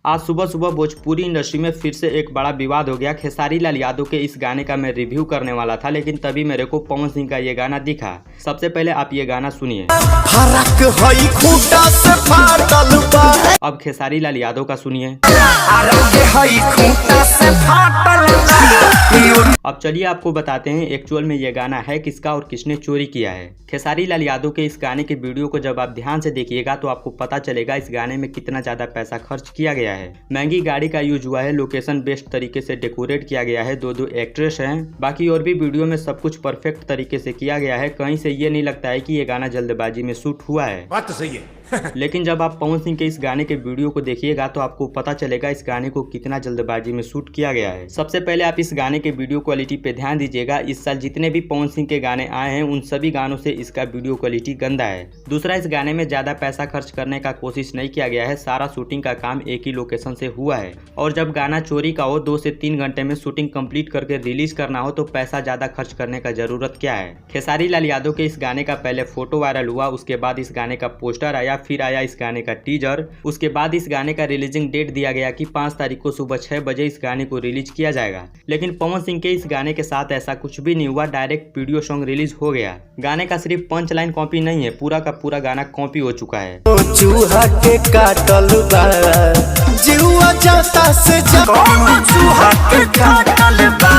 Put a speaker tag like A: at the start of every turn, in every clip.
A: आज सुबह सुबह भोजपुरी इंडस्ट्री में फिर से एक बड़ा विवाद हो गया। खेसारी लाल यादव के इस गाने का मैं रिव्यू करने वाला था, लेकिन तभी मेरे को पवन सिंह का ये गाना दिखा। सबसे पहले आप ये गाना सुनिए। अब खेसारी लाल यादव का सुनिए। अब चलिए आपको बताते हैं एक्चुअल में ये गाना है किसका और किसने चोरी किया है। खेसारी लाल यादव के इस गाने के वीडियो को जब आप ध्यान से देखिएगा तो आपको पता चलेगा इस गाने में कितना ज्यादा पैसा खर्च किया गया है। महंगी गाड़ी का यूज हुआ है, लोकेशन बेस्ट तरीके से डेकोरेट किया गया है, दो एक्ट्रेस हैं, बाकी और भी वीडियो में सब कुछ परफेक्ट तरीके से किया गया है। कहीं से ये नहीं लगता है कि ये गाना जल्दबाजी में शूट हुआ है।
B: बात तो सही है।
A: लेकिन जब आप पवन सिंह के इस गाने के वीडियो को देखिएगा तो आपको पता चलेगा इस गाने को कितना जल्दबाजी में शूट किया गया है। सबसे पहले आप इस गाने के वीडियो क्वालिटी पे ध्यान दीजिएगा। इस साल जितने भी पवन सिंह के गाने आए हैं उन सभी गानों से इसका वीडियो क्वालिटी गंदा है। दूसरा, इस गाने में ज्यादा पैसा खर्च करने का कोशिश नहीं किया गया है। सारा शूटिंग का काम एक ही लोकेशन से हुआ है और जब गाना चोरी का हो 2 से 3 घंटे में शूटिंग कंप्लीट करके रिलीज करना हो तो पैसा ज्यादा खर्च करने का जरूरत क्या है। खेसारी लाल यादव के इस गाने का पहले फोटो वायरल हुआ, उसके बाद इस गाने का पोस्टर आया, फिर आया इस गाने का टीजर, उसके बाद इस गाने का रिलीजिंग डेट दिया गया कि 5 तारीख को सुबह 6 बजे इस गाने को रिलीज किया जाएगा। लेकिन पवन सिंह के इस गाने के साथ ऐसा कुछ भी नहीं हुआ, डायरेक्ट वीडियो सॉन्ग रिलीज हो गया। गाने का सिर्फ पंच लाइन कॉपी नहीं है, पूरा का पूरा गाना कॉपी हो चुका है।
C: चूहा के काटल बा जीवा जाता से चूहा के काटल बा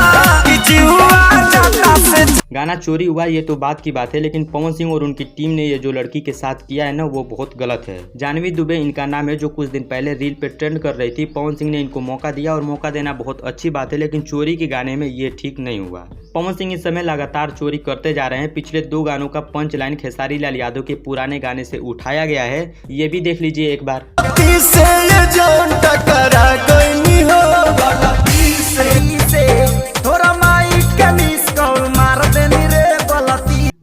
C: जीवा जाता से।
A: गाना चोरी हुआ ये तो बात की बात है, लेकिन पवन सिंह और उनकी टीम ने ये जो लड़की के साथ किया है ना वो बहुत गलत है। जानवी दुबे इनका नाम है, जो कुछ दिन पहले रील पे ट्रेंड कर रही थी। पवन सिंह ने इनको मौका दिया और मौका देना बहुत अच्छी बात है, लेकिन चोरी के गाने में ये ठीक नहीं हुआ। पवन सिंह इस समय लगातार चोरी करते जा रहे हैं। पिछले 2 गानों का पंच लाइन खेसारी लाल यादव के पुराने गाने से उठाया गया है, ये भी देख लीजिए एक बार।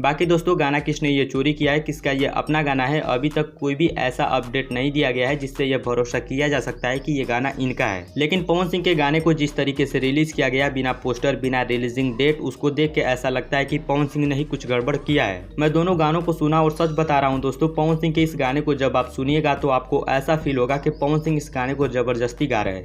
A: बाकी दोस्तों, गाना किसने ये चोरी किया है, किसका ये अपना गाना है, अभी तक कोई भी ऐसा अपडेट नहीं दिया गया है जिससे यह भरोसा किया जा सकता है कि ये गाना इनका है। लेकिन पवन सिंह के गाने को जिस तरीके से रिलीज किया गया बिना पोस्टर बिना रिलीजिंग डेट, उसको देख के ऐसा लगता है कि पवन सिंह ने ही कुछ गड़बड़ किया है। मैं दोनों गानों को सुना और सच बता रहा हूँ दोस्तों, पवन सिंह के इस गाने को जब आप सुनिएगा तो आपको ऐसा फील होगा कि पवन सिंह इस गाने को जबरदस्ती गा रहे हैं।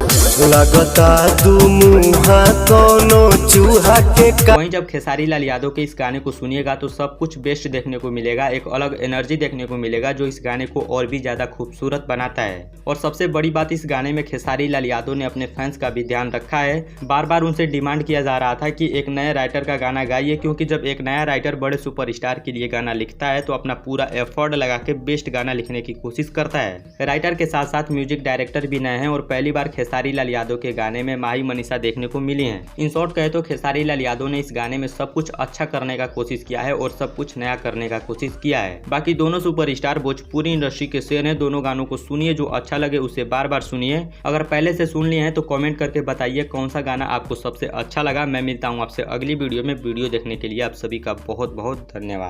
A: वहीं जब खेसारी लाल यादव के इस गाने को सुनिएगा तो सब कुछ बेस्ट देखने को मिलेगा, एक अलग एनर्जी देखने को मिलेगा जो इस गाने को और भी ज्यादा खूबसूरत बनाता है। और सबसे बड़ी बात, इस गाने में खेसारी लाल यादव ने अपने फैंस का भी ध्यान रखा है। बार बार उनसे डिमांड किया जा रहा था कि एक नए राइटर का गाना गाइए, क्योंकि जब एक नया राइटर बड़े सुपरस्टार के लिए गाना लिखता है तो अपना पूरा एफर्ट लगा के बेस्ट गाना लिखने की कोशिश करता है। राइटर के साथ साथ म्यूजिक डायरेक्टर भी नए हैं और पहली बार खेसारी लाल यादव के गाने में माही मनीषा देखने को मिली है। इन शॉर्ट कहे तो खेसारी लाल यादव ने इस गाने में सब कुछ अच्छा करने का कोशिश किया है और सब कुछ नया करने का कोशिश किया है। बाकी दोनों सुपरस्टार भोजपुरी इंडस्ट्री के शेर हैं। दोनों गानों को सुनिए, जो अच्छा लगे उसे बार बार सुनिए। अगर पहले से सुन लिए हैं तो कमेंट करके बताइए कौन सा गाना आपको सबसे अच्छा लगा। मैं मिलता हूं आपसे अगली वीडियो में। वीडियो देखने के लिए आप सभी का बहुत बहुत धन्यवाद।